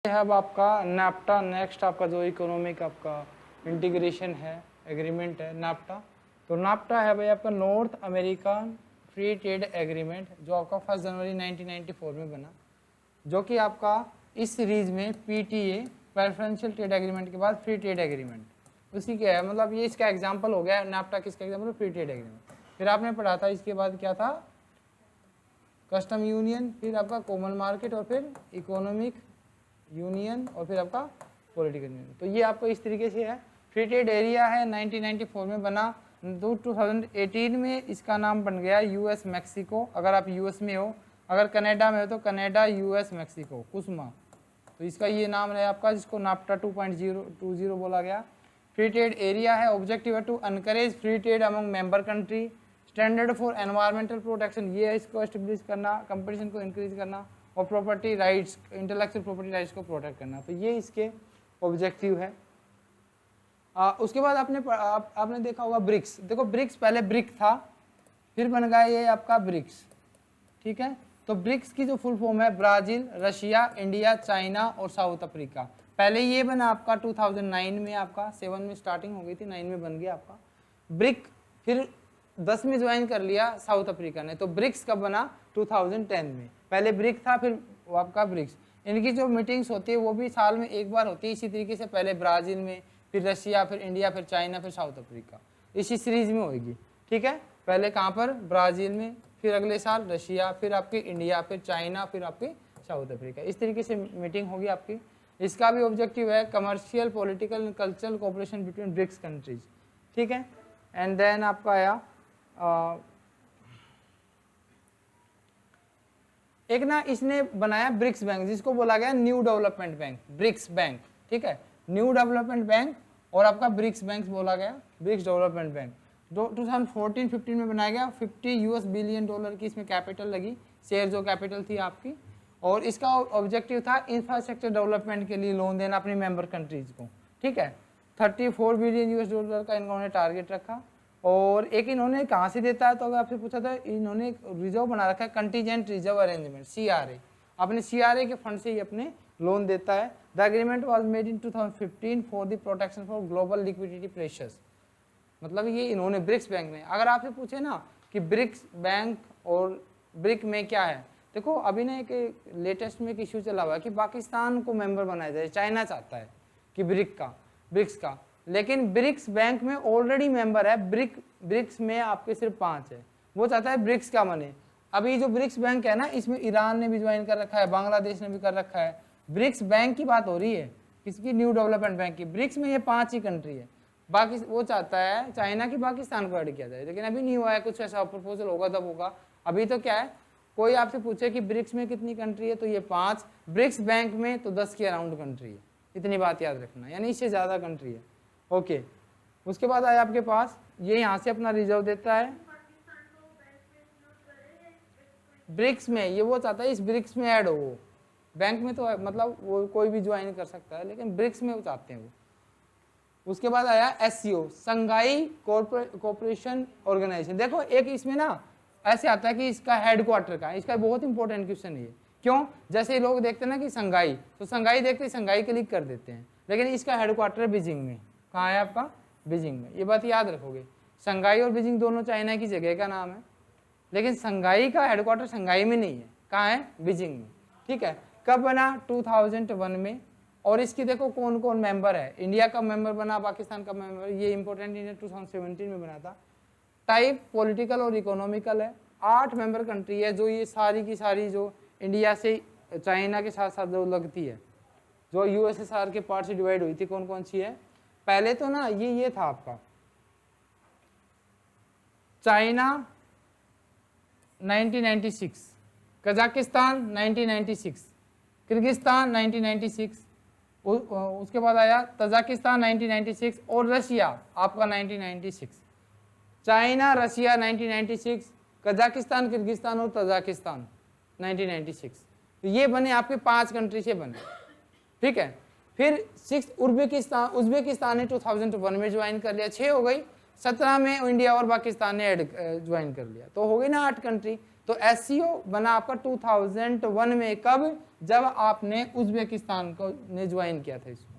है अब आपका नैप्टा। नेक्स्ट आपका जो इकोनॉमिक आपका इंटीग्रेशन है, एग्रीमेंट है नाफ्टा। तो नाफ्टा है भाई आपका north American free trade agreement, जो आपका 1 जनवरी 1994 में बना, जो कि आपका इस सीरीज में पीटीए प्रेफरेंशियल ट्रेड एग्रीमेंट के बाद फ्री ट्रेड एग्रीमेंट उसी के है। मतलब ये इसका एग्जाम्पल हो गया। नाफ्टा किसका एग्जाम्पल? Free trade agreement. फिर आपने पढ़ा था इसके बाद क्या था? कस्टम यूनियन, फिर आपका कॉमन मार्केट, और फिर इकोनॉमिक यूनियन, और फिर आपका पॉलिटिकल यूनियन। तो ये आपको इस तरीके से है। फ्री ट्रेड एरिया है, 1994 में बना। 2018 में इसका नाम बन गया यूएस मैक्सिको, अगर आप यूएस में हो। अगर कनाडा में हो तो कनाडा यूएस मैक्सिको कुसमा। तो इसका ये नाम है आपका, जिसको नाफ्टा 2.020 बोला गया। फ्री ट्रेड एरिया है, ऑब्जेक्टिव है to encourage free trade among member country, standard for environmental protection, ये है इसको एस्टेब्लिश करना, कंपटीशन को इंक्रीज करना, और property rights, intellectual property rights को प्रोटेक्ट करना। तो ये इसके ऑब्जेक्टिव है। उसके बाद आपने देखा होगा ब्रिक्स। देखो ब्रिक्स पहले ब्रिक था, फिर बन गया ये आपका ब्रिक्स, ठीक है। तो ब्रिक्स की जो फुल फॉर्म है ब्राजील, रशिया, इंडिया, चाइना और साउथ अफ्रीका। पहले ये बना आपका 2009 में, आपका 7 में स्टार्टिंग हो गई थी, 9 में बन गया आपका ब्रिक। फिर 10 में ज्वाइन कर लिया साउथ अफ्रीका ने। तो ब्रिक्स कब बना? 2010 में। पहले ब्रिक था, फिर आपका ब्रिक्स। इनकी जो मीटिंग्स होती है वो भी साल में एक बार होती है। इसी तरीके से पहले ब्राजील में, फिर रशिया, फिर इंडिया, फिर चाइना, फिर साउथ अफ्रीका, इसी सीरीज में होगी, ठीक है। पहले कहाँ पर? ब्राजील में, फिर अगले साल रशिया, फिर आपकी इंडिया, फिर चाइना, फिर आपकी साउथ अफ्रीका। इस तरीके से मीटिंग होगी आपकी। इसका भी ऑब्जेक्टिव है commercial, political and cultural cooperation between BRICS countries, ठीक है। एंड देन आपका आया एक ना, इसने बनाया ब्रिक्स बैंक, जिसको बोला गया new development bank, BRICS bank, ठीक है। न्यू डेवलपमेंट बैंक और आपका ब्रिक्स बैंक बोला गया, ब्रिक्स डेवलपमेंट बैंक। जो 2014-15 में बनाया गया, $50 बिलियन की इसमें कैपिटल लगी, शेयर जो कैपिटल थी आपकी। और इसका ऑब्जेक्टिव था इंफ्रास्ट्रक्चर डेवलपमेंट के लिए लोन देना अपनी मेंबर कंट्रीज को, ठीक है। $34 बिलियन का इन्होंने टारगेट रखा। और एक इन्होंने कहाँ से देता है, तो अगर आपसे पूछा था, इन्होंने एक रिजर्व बना रखा है, कंटीजेंट रिजर्व अरेंजमेंट, CRA। अपने CRA के फंड से ही अपने लोन देता है। The agreement was made in 2015 for the protection for global liquidity pressures. मतलब ये इन्होंने ब्रिक्स बैंक ने। अगर आपसे पूछे ना कि ब्रिक्स बैंक और ब्रिक में क्या है, देखो अभी ना एक लेटेस्ट में एक इश्यू चला हुआ है कि पाकिस्तान को मेंबर बनाया जाए। चाइना चाहता है कि ब्रिक्स का, लेकिन ब्रिक्स बैंक में ऑलरेडी मेंबर है। ब्रिक्स में आपके सिर्फ 5 है, वो चाहता है ब्रिक्स का बने। अभी जो ब्रिक्स बैंक है ना, इसमें ईरान ने भी ज्वाइन कर रखा है, बांग्लादेश ने भी कर रखा है। ब्रिक्स बैंक की बात हो रही है, किसकी? न्यू डेवलपमेंट बैंक की। ब्रिक्स में ये 5 ही कंट्री है। बाकी वो चाहता है चाइना की पाकिस्तान को ऐड किया जाए, लेकिन अभी नहीं हुआ है। कुछ ऐसा प्रपोजल होगा तब होगा। अभी तो क्या है, कोई आपसे पूछे कि ब्रिक्स में कितनी कंट्री है, तो ये 5। ब्रिक्स बैंक में तो 10 के अराउंड कंट्री है। इतनी बात याद रखना, यानी इससे ज़्यादा कंट्री है, ओके। उसके बाद आया आपके पास, ये यहाँ से अपना रिजर्व देता है ब्रिक्स में। ये वो चाहता है इस ब्रिक्स में ऐड हो। वो बैंक में तो मतलब वो कोई भी ज्वाइन कर सकता है, लेकिन ब्रिक्स में वो चाहते हैं वो। उसके बाद आया SCO, संघाई कोऑपरेशन ऑर्गेनाइजेशन। देखो एक इसमें ना ऐसे आता है कि इसका हेडक्वार्टर का, इसका बहुत इंपॉर्टेंट क्वेश्चन है ये। क्यों? जैसे लोग देखते हैं ना कि संघाई, तो संघाई देखते संघाई क्लिक कर देते हैं, लेकिन इसका हेडक्वार्टर बीजिंग में। कहाँ है आपका? बीजिंग में। ये बात याद रखोगे। संघाई और बीजिंग दोनों चाइना की जगह का नाम है, लेकिन संघाई का हेडक्वार्टर संघाई में नहीं है। कहाँ है? बीजिंग में, ठीक है। कब बना? 2001 में। और इसकी देखो कौन कौन मेंबर है। इंडिया का मेंबर बना, पाकिस्तान का मेंबर, ये इंपॉर्टेंट नहीं है, 2017 में बना था। टाइप पॉलिटिकल और इकोनॉमिकल है। 8 मेंबर कंट्री है, जो ये सारी की सारी जो इंडिया से चाइना के साथ साथ जो लगती है, जो USSR के पार्ट से डिवाइड हुई थी, कौन कौन सी है। पहले तो ना ये था आपका चाइना 1996, कजाकिस्तान 1996, किर्गिस्तान 1996, उसके बाद आया तजाकिस्तान 1996 और रशिया आपका 1996। चाइना, रशिया 1996, कजाकिस्तान, किर्गिस्तान और तजाकिस्तान 1996। तो ये बने आपके 5 कंट्री से बने, ठीक है। फिर 6 उज्बेकिस्तान ने 2001 में ज्वाइन कर लिया, 6 हो गई। 17 में इंडिया और पाकिस्तान ने ज्वाइन कर लिया, तो हो गई ना 8 कंट्री। तो SCO बना आपका 2001 में, कब? जब आपने उज्बेकिस्तान को ने ज्वाइन किया था इसको,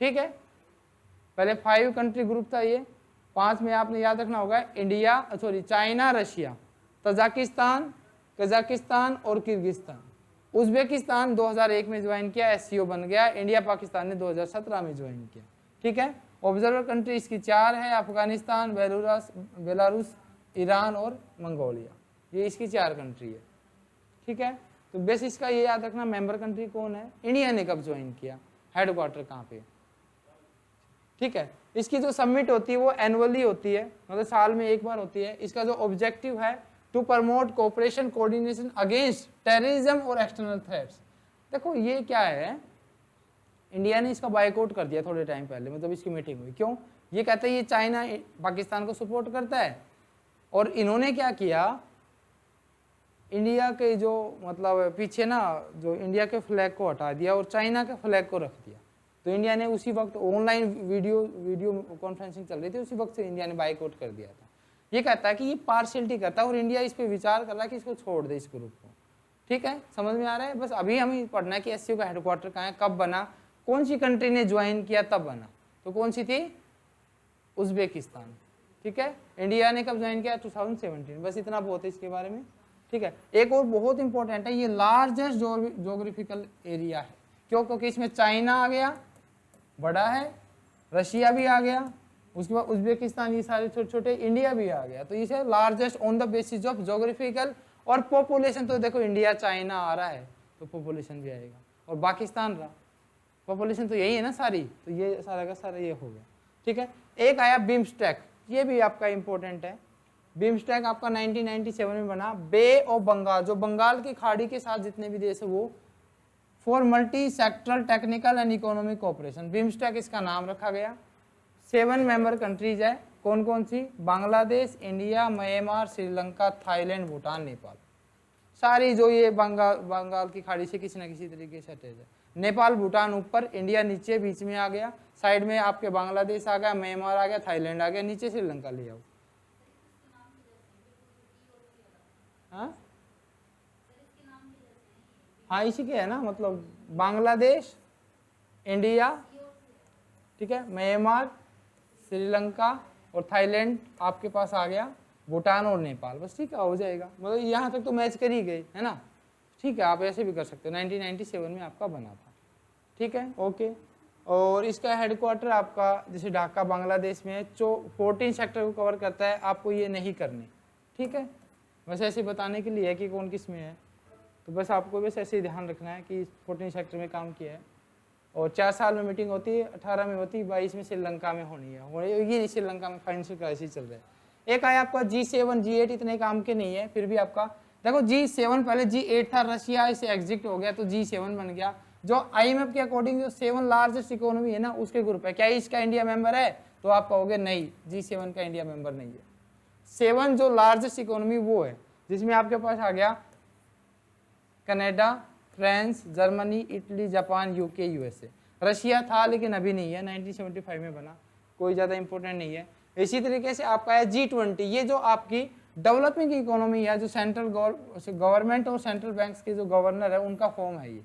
ठीक है। पहले 5 कंट्री ग्रुप था ये, 5 में आपने याद रखना होगा India, sorry China, Russia, Tajikistan, Kazakhstan और किर्गिस्तान। उज्बेकिस्तान 2001 में ज्वाइन किया, SCO बन गया। इंडिया पाकिस्तान ने 2017 में ज्वाइन किया, ठीक है। ऑब्जर्वर कंट्री इसकी 4 है, अफगानिस्तान, बेलारूस, ईरान और मंगोलिया, ये इसकी 4 कंट्री है, ठीक है। तो बेस इसका ये याद रखना, मेंबर कंट्री कौन है, इंडिया ने कब ज्वाइन किया, हेडक्वार्टर कहाँ पे, ठीक है। इसकी जो सबमिट होती है वो एनुअली होती है, मतलब साल में एक बार होती है। इसका जो ऑब्जेक्टिव है to promote cooperation coordination against terrorism और एक्सटर्नल थ्रेट्स। देखो ये क्या है, इंडिया ने इसका बायकॉट कर दिया थोड़े टाइम पहले, मतलब इसकी मीटिंग हुई, क्यों? ये कहते हैं ये चाइना पाकिस्तान को सपोर्ट करता है, और इन्होंने क्या किया, इंडिया के जो मतलब पीछे ना जो इंडिया के फ्लैग को हटा दिया और चाइना के फ्लैग को रख दिया। तो इंडिया ने उसी वक्त ऑनलाइन वीडियो कॉन्फ्रेंसिंग चल रही थी, उसी वक्त से इंडिया ने बायकॉट कर दिया था। ये कहता है कि ये पार्शियलिटी करता है और इंडिया इस पे विचार कर रहा है कि इसको छोड़ दे, इस ग्रुप को, ठीक है। समझ में आ रहा है? बस अभी हमें पढ़ना है कि SCO का हेडक्वार्टर कहाँ है, कब बना, कौन सी कंट्री ने ज्वाइन किया तब बना। तो कौन सी थी? उज्बेकिस्तान, ठीक है। इंडिया ने कब ज्वाइन किया? 2017। बस इतना बहुत है इसके बारे में, ठीक है। एक और बहुत इंपॉर्टेंट है, ये लार्जेस्ट जोग्राफिकल एरिया है, क्यों? क्योंकि इसमें चाइना आ गया, बड़ा है, रशिया भी आ गया, उसके बाद उज्बेकिस्तान, ये सारे छोटे छोटे, इंडिया भी आ गया। तो इसे largest on the basis of geographical, और पॉपुलेशन तो देखो इंडिया चाइना आ रहा है तो पॉपुलेशन भी आएगा, और पाकिस्तान रहा, पॉपुलेशन तो यही है ना सारी, तो ये सारा का सारा ये हो गया, ठीक है। एक आया बिम्स्टेक, ये भी आपका इंपॉर्टेंट है। बिम्स्टेक आपका 1997 में बना, बे ऑफ बंगाल, जो बंगाल की खाड़ी के साथ जितने भी देश है वो, for multi sectoral technical and economic cooperation, BIMSTEC इसका नाम रखा गया। 7 मेंबर कंट्रीज है, कौन कौन सी? Bangladesh, India, Myanmar, Sri Lanka, Thailand, Bhutan, Nepal, सारी जो ये बंगाल की खाड़ी से किसी न किसी तरीके से अटैच है। नेपाल भूटान ऊपर, इंडिया नीचे, बीच में आ गया, साइड में आपके बांग्लादेश आ गया, म्यांमार आ गया, थाईलैंड आ गया, नीचे श्रीलंका ले आओ। हाँ इसी के है ना, मतलब बांग्लादेश, इंडिया, ठीक है, म्यांमार, श्रीलंका और थाईलैंड आपके पास आ गया, भूटान और नेपाल, बस ठीक है, हो जाएगा। मतलब यहाँ तक तो मैच कर ही गए, है ना, ठीक है। आप ऐसे भी कर सकते हो, 1997 में आपका बना था, ठीक है, ओके। और इसका हेडक्वार्टर आपका जैसे ढाका बांग्लादेश में है, 14 सेक्टर को कवर करता है, आपको ये नहीं करने, ठीक है। बस ऐसे बताने के लिए है कि कौन किस में है, तो बस आपको बस ऐसे ही ध्यान रखना है कि 14 सेक्टर में काम किया है। और 4 साल में मीटिंग होती है, 18 में होती है, 22 में श्रीलंका में होनी है, ये नहीं, श्रीलंका में फाइनेंशियल क्राइसिस चल रहा है। एक आया आपका G7 G8, इतने काम के नहीं है, फिर भी आपका देखो G7 पहले G8 था, रशिया इसे एग्जिट हो गया तो G7 बन गया। जो IMF के अकॉर्डिंग जो 7 लार्जेस्ट इकोनॉमी है ना, उसके ग्रुप है। क्या इसका इंडिया मेंबर है? तो आप कहोगे नहीं, G7 का इंडिया मेंबर नहीं है। 7 जो लार्जेस्ट इकोनॉमी वो है, जिसमें आपके पास आ गया Canada, France, Germany, Italy, Japan, UK, USA। Russia था लेकिन अभी नहीं है, 1975 में बना, कोई ज़्यादा इंपॉर्टेंट नहीं है। इसी तरीके से आपका है G20, ये जो आपकी डेवलपिंग इकोनॉमी है, जो सेंट्रल गवर्नमेंट और सेंट्रल बैंक्स के जो गवर्नर है उनका फॉर्म है ये,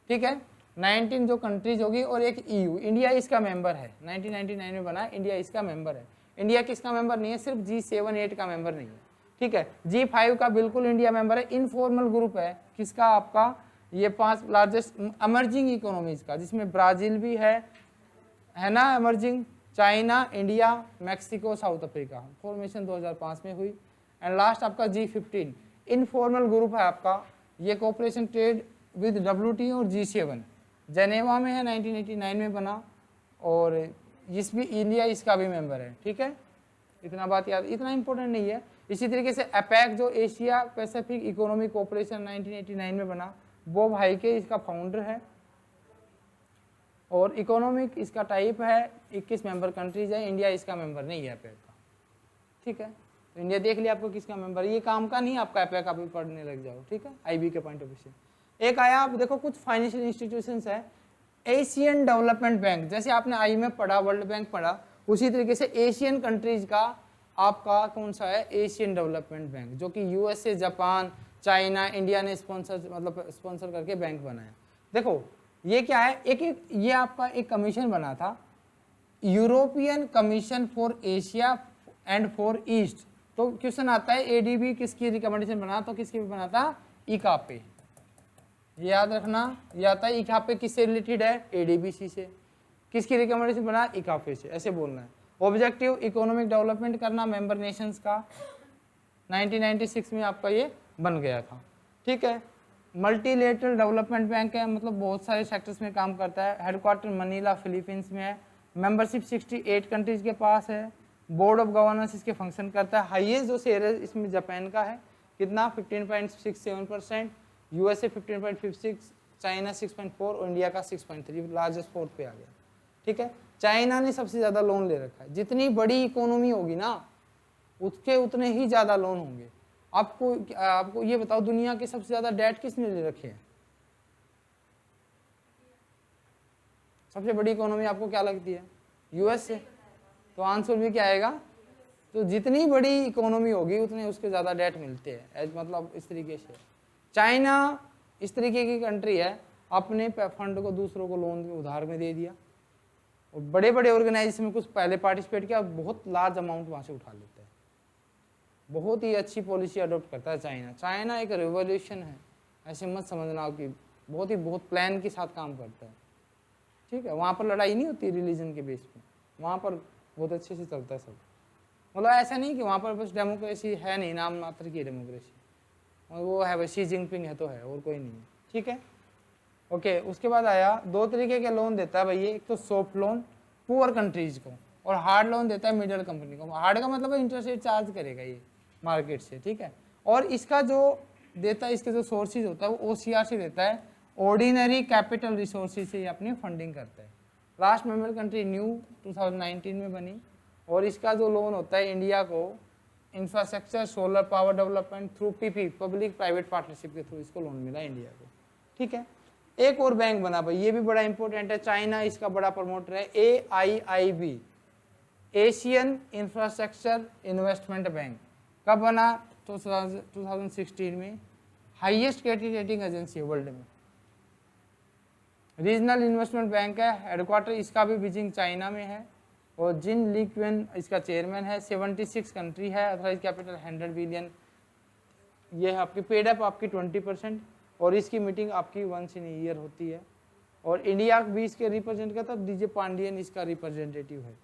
ठीक है। 19 जो कंट्रीज होगी और एक EU, इंडिया इसका मेंबर है, 1999 में बना, इंडिया इसका मेंबर है। इंडिया किसका मेंबर नहीं है? सिर्फ G7 8 का मेंबर नहीं है, ठीक है। G5 का बिल्कुल इंडिया मेंबर है, इनफॉर्मल ग्रुप है, किसका? आपका ये 5 लार्जेस्ट इमर्जिंग इकोनॉमीज का, जिसमें ब्राजील भी है ना emerging, China, India, Mexico, south Africa. Formation 2005 में हुई। एंड लास्ट आपका G15 इनफॉर्मल ग्रुप है आपका, ये कोऑपरेशन ट्रेड विद WTO और G7 जेनेवा में है, 1989 में बना, और इस भी इंडिया इसका भी मेंबर है, ठीक है। इतना बात याद, इतना इंपॉर्टेंट नहीं है। इसी तरीके से APEC जो एशिया पैसिफिक इकोनॉमिक कोऑपरेशन 1989 में बना, बॉब हाइके इसका फाउंडर है, और इकोनॉमिक इसका टाइप है 21 मेंबर कंट्रीज है, इंडिया इसका मेंबर नहीं है APEC का, ठीक है। तो इंडिया देख लिया आपको किसका मेंबर, ये काम का नहीं आपका APEC, आप भी पढ़ने लग जाओ, ठीक है, IB के पॉइंट ऑफ व्यू से। एक आया, आप देखो कुछ फाइनेंशियल इंस्टीट्यूशंस है, एशियन डेवलपमेंट बैंक, जैसे आपने IMF पढ़ा, वर्ल्ड बैंक पढ़ा, उसी तरीके से एशियन कंट्रीज का आपका कौन सा है, एशियन डेवलपमेंट बैंक, जो कि यूएसए, जापान, चाइना, इंडिया ने स्पॉन्सर करके बैंक बनाया। देखो ये क्या है, ये आपका एक कमीशन बना था, European commission for Asia and for east. तो क्वेश्चन आता है एडीबी किसकी रिकमेंडेशन बना, तो किसकी बना था, इकापे, याद रखना, ये आता है इकापे किससे रिलेटेड है, एडीबीसी से। किसकी रिकमेंडेशन बना, इकापे से, ऐसे बोलना है। ऑब्जेक्टिव इकोनॉमिक डेवलपमेंट करना मेंबर नेशंस का, 1996 में आपका ये बन गया था, ठीक है। मल्टीलेटरल डेवलपमेंट बैंक है, मतलब बहुत सारे सेक्टर्स में काम करता है। हेडक्वार्टर मनीला फिलीपींस में है। मेंबरशिप 68 कंट्रीज के पास है। बोर्ड ऑफ गवर्नेंस इसके फंक्शन करता है। हाईएस्ट जो शेयर है इसमें जापान का है, कितना 15.67%, यूएसए 15.56, चाइना 6.4 और इंडिया का 6.3, लार्जेस्ट 4th पे आ गया, ठीक है। चाइना ने सबसे ज़्यादा लोन ले रखा है। जितनी बड़ी इकोनॉमी होगी ना उसके उतने ही ज़्यादा लोन होंगे। आपको ये बताओ दुनिया के सबसे ज़्यादा डेट किसने ले रखे हैं, सबसे बड़ी इकोनॉमी आपको क्या लगती है, यूएस से। तो आंसर भी क्या आएगा, तो जितनी बड़ी इकोनॉमी होगी उतने उसके ज़्यादा डेट मिलते हैं, मतलब इस तरीके से। चाइना इस तरीके की कंट्री है, अपने फंड को दूसरों को लोन उधार में दे दिया, और बड़े बड़े ऑर्गेनाइजेशन में कुछ पहले पार्टिसिपेट किया, बहुत लार्ज अमाउंट वहाँ से उठा लेते हैं। बहुत ही अच्छी पॉलिसी अडॉप्ट करता है चाइना। चाइना एक रिवॉल्यूशन है, ऐसे मत समझना कि बहुत प्लान के साथ काम करता है, ठीक है। वहाँ पर लड़ाई नहीं होती रिलीजन के बेस पे, वहाँ पर बहुत अच्छे से चलता है सब। मतलब ऐसा नहीं कि वहाँ पर बस डेमोक्रेसी है, नहीं, नाम मात्र की डेमोक्रेसी, और वो है बस शी जिनपिंग है तो है, और कोई नहीं है, ठीक है। ओके, उसके बाद आया 2 तरीके के लोन देता है भाई ये, एक तो सॉफ्ट लोन पुअर कंट्रीज को, और हार्ड लोन देता है मिडिल कंपनी को। हार्ड का मतलब इंटरेस्ट रेट चार्ज करेगा ये मार्केट से, ठीक है। और इसका जो देता है, इसके जो सोर्सेज होता है वो ओसीआर से देता है, ऑर्डिनरी कैपिटल रिसोर्सेज से ये अपनी फंडिंग करता है। लास्ट मेंबर कंट्री न्यू 2019 में बनी, और इसका जो लोन होता है इंडिया को infrastructure solar power development through PP, public private partnership के थ्रू इसको लोन मिला इंडिया को, ठीक है। एक और बैंक बना भाई, ये भी बड़ा इंपॉर्टेंट है, चाइना इसका बड़ा प्रमोटर है, AIIB, Asian infrastructure investment bank. कब बना, तो 2016 में। हाईएस्ट क्रेडिट रेटिंग एजेंसी है वर्ल्ड में, रीजनल इन्वेस्टमेंट बैंक है। हेडक्वार्टर इसका भी बीजिंग चाइना में है, और जिन लीक्वेन इसका चेयरमैन है। 76 कंट्री है, अथॉराइज कैपिटल 100 बिलियन। ये है आपकी पेड अप आपकी 20%, और इसकी मीटिंग आपकी वंस इन ईयर होती है। और इंडिया भी इसके रिप्रेजेंट करता है, डीजे पांडियन इसका रिप्रेजेंटेटिव है।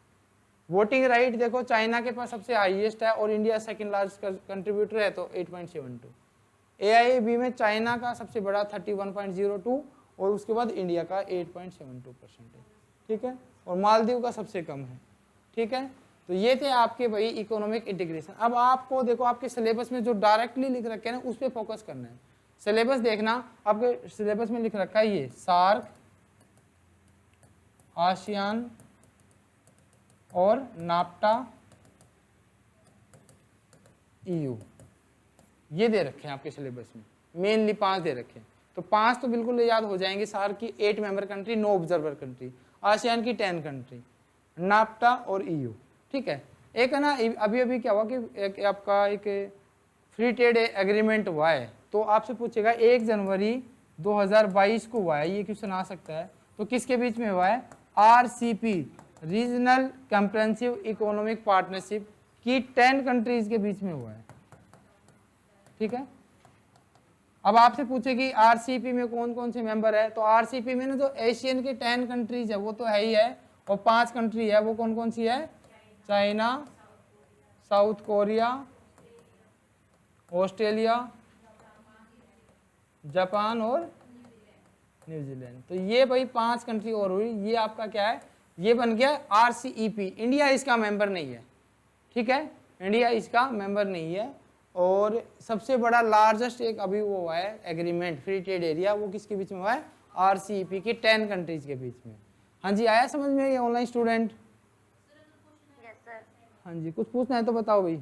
वोटिंग राइट देखो चाइना के पास सबसे हाईएस्ट है, और इंडिया सेकंड लार्जेस्ट कंट्रीब्यूटर है, तो 8.72। AIIB में चाइना का सबसे बड़ा 31.02, और उसके बाद इंडिया का 8.72% है, ठीक है। और मालदीव का सबसे कम है, ठीक है। तो ये थे आपके भाई इकोनॉमिक इंटीग्रेशन। अब आपको देखो आपके सिलेबस में जो डायरेक्टली लिख रखे हैं ना उस पर फोकस करना है। सिलेबस देखना, आपके सिलेबस में लिख रखा है ये सार्क, आसियान और नाफ्टा, EU, ये दे रखे हैं आपके सिलेबस में, मेनली 5 दे रखे हैं। तो 5 तो बिल्कुल याद हो जाएंगे। सार्क की 8 member country, 9 observer country, ASEAN की 10 कंट्री, नाफ्टा और EU, ठीक है। एक है ना अभी क्या हुआ कि आपका एक फ्री ट्रेड एग्रीमेंट हुआ है, तो आपसे पूछेगा 1 जनवरी 2022 को हुआ है, ये क्वेश्चन आ सकता है। तो किसके बीच में हुआ है, RCP, regional comprehensive economic partnership की 10 कंट्रीज के बीच में हुआ है, ठीक है। अब आपसे पूछेगी RCP में कौन कौन से मेंबर है, तो RCP में ना जो एशियन के 10 कंट्रीज है वो तो है ही है, और 5 कंट्री है, वो कौन कौन सी है, China, south Korea, Australia, Japan और न्यूजीलैंड। तो ये भाई 5 कंट्री और हुई। ये आपका क्या है, ये बन गया RCEP। इंडिया इसका मेंबर नहीं है, ठीक है, इंडिया इसका मेंबर नहीं है। और सबसे बड़ा लार्जेस्ट एक अभी वो हुआ है एग्रीमेंट फ्री ट्रेड एरिया, वो किसके बीच में हुआ है, RCEP की 10 कंट्रीज के बीच में। हाँ जी, आया समझ में ये ऑनलाइन स्टूडेंट? Yes sir. हाँ जी, कुछ पूछना है तो बताओ भाई।